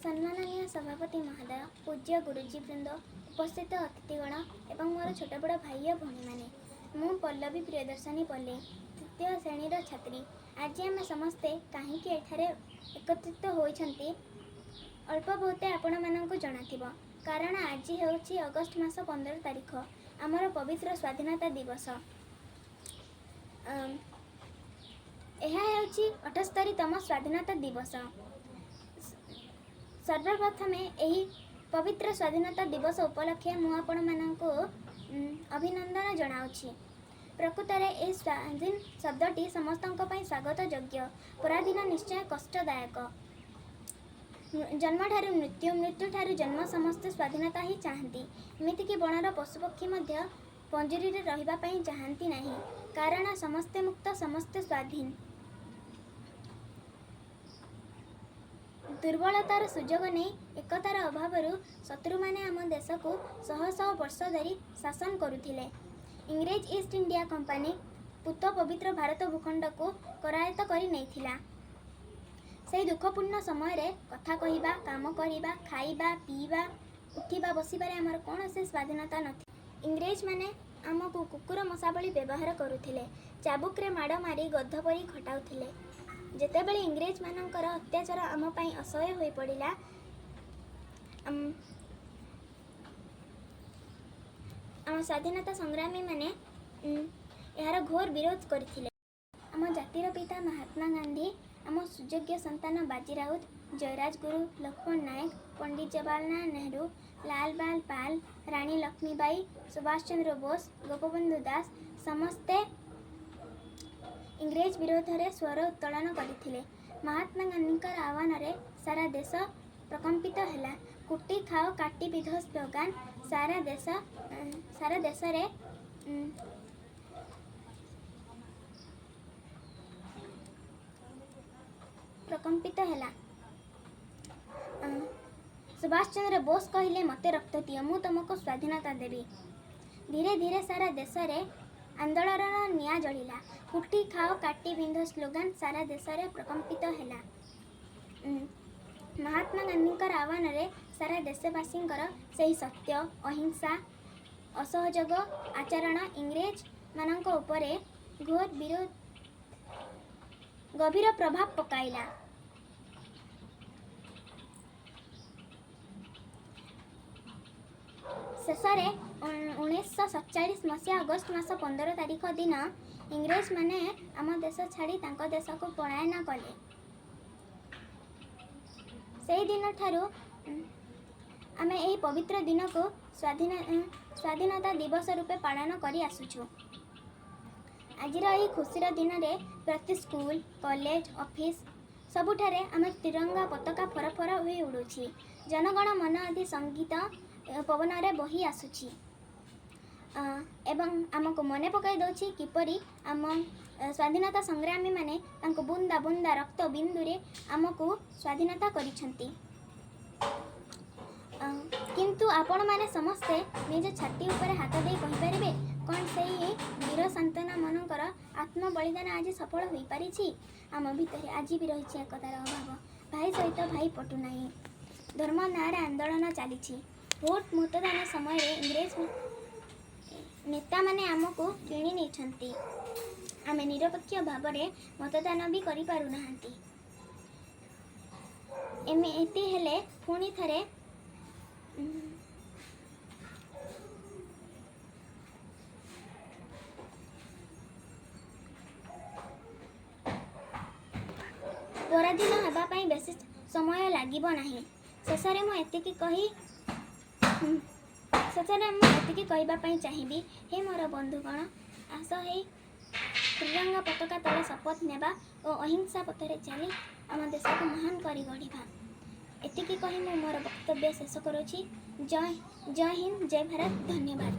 सम्माननीय सभापति महोदय, पूज्य गुरुजी वृंद, उपस्थित अतिथिगण एवं मोर छोट बड़ भाई और भौणी मैंने मु पल्लवी प्रियदर्शनी पल्ले तृतीय श्रेणी छात्री। आज आम समस्ते कहीं एकत्रित होती अल्प बहुते आपण मानक जनाथिबो कारण आज होची अगस्ट मास 15 तारिख आमर पवित्र स्वाधीनता दिवस। यह होची 78तम स्वाधीनता दिवस। सर्वप्रथम यही पवित्र स्वाधीनता दिवस उपलक्षे मु आपण मानकु अभिनंदन जनाउछि। प्रकृत में यह स्वाधीन शब्दटी समस्तों स्वागत योग्य। पराधीन निश्चय कष्टदायक। जन्म ठारू मृत्यु, मृत्यु ठारू जन्म समस्ते स्वाधीनता ही चाहती। एमतीक बनर पशुपक्षी पंजरी रहिबा पई चाहती नहीं कारण समस्ते मुक्त, समस्ते स्वाधीन। दुर्बलतार सुजोग नहीं एकतार अभाव शत्रु माने आम देश को शह शह वर्ष धरी शासन करुथिले। इंग्रेज ईस्ट इंडिया कंपनी पूत पवित्र भारत भूखंड को करायत्त करी नैथिला। से दुखपूर्ण समय रे कथा कहिबा, काम करिबा, खाइबा, पीबा, उठिबा, बसिबारे आमर कौन से स्वाधीनता नथि। इंग्रेज माने आमको कुकुर मशा भली व्यवहार करुथिले। चाबुकरे माड़ मारी गध परी खटाउथिले। जेतेबेले इंग्रेज मानकर अत्याचार आम पई असह्य होई पड़िला आम स्वाधीनता संग्रामी माने यार घोर विरोध करथिले। आम जातिर पिता महात्मा गांधी, आम सुयोग्य संतान बाजी राउत, जयराज गुरु, लक्ष्मण नायक, पंडित जवाहरलाल नेहरू, लाल बाल पाल, रानी लक्ष्मीबाई, सुभाष चंद्र बोस, गोपबंधु दास समस्ते इंग्रेज विरोध में स्वर उत्तोलन करथिले। महात्मा गांधी आह्वान रे सारा देश प्रकंपित हैला। कुटी खाओ काटी विध स्लोगान सारा देश रे प्रकंपित हैला। सुभाष चंद्र बोस कहले मते रक्त दियो, मु तुमको स्वाधीनता देवी। धीरे धीरे सारा देश रे आंदोलन निया जलिला। कुटी खाओ काटी बिंध स्लोगान सारा देश रे प्रकंपित हैला। महात्मा गांधी आह्वान रे सारा देशवासी सही सत्य, अहिंसा, असहयोग आचरण इंग्रेज मानक उपरे घोर विरोध गभीर प्रभाव पकाइला। शेष में 1947 मसीहा अगस्ट मास 15 तारिख दिन इंग्रेज माने आम देश छाड़ी तांको देश को पलायन कले। से दिन ठारू आमे यही पवित्र दिन को स्वाधीनता दिवस रूपे पालन करी आसुछु। आजिर यही खुशीर दिन रे प्रति स्कूल, कॉलेज, ऑफिस सबुठारे आमे तिरंगा पताका फरफर होई उड़ुछि। जनगण मन आदि संगीत पवन रे बही आसुछि एवं आमको मने पकाई दउछि किपरि आम स्वाधीनता संग्रामी माने तांको बुंदा बुंदा रक्त बिंदुरे आमको स्वाधीनता करिसंती। किंतु आपण माने समस्ते निज छाती ऊपर हाथ दे कहि परिबे कोन सेही वीर संतान मनकर आत्म बलिदान आज सफल होई पारिछि। आम भितर आज भी रहिछि एकतार अभाव। भाई सहित भाई पटु नाही। धर्म नारे आंदोलन चली। भोट मतदान समय रे इंग्रेज नेता माने आमको किणी नहीं। आमे निरपेक्ष भाव में मतदान भी करि पारु नाहंती। एमिति हेले पुणी थरे पराधीन हेबा पई बेसी समय लागिबो नाही। शेषरे मु एतिकी कहबा पई चाहिबी, हे मोर बंधुगण, आस हे त्रिरंगा पताका तले शपथ नेबा और अहिंसा पथरे चली आम देश को महान करी गढ़ा। एतिकी कही मु मोर वक्तव्य शेष करुछि। जय हिंद, जय भारत, धन्यवाद।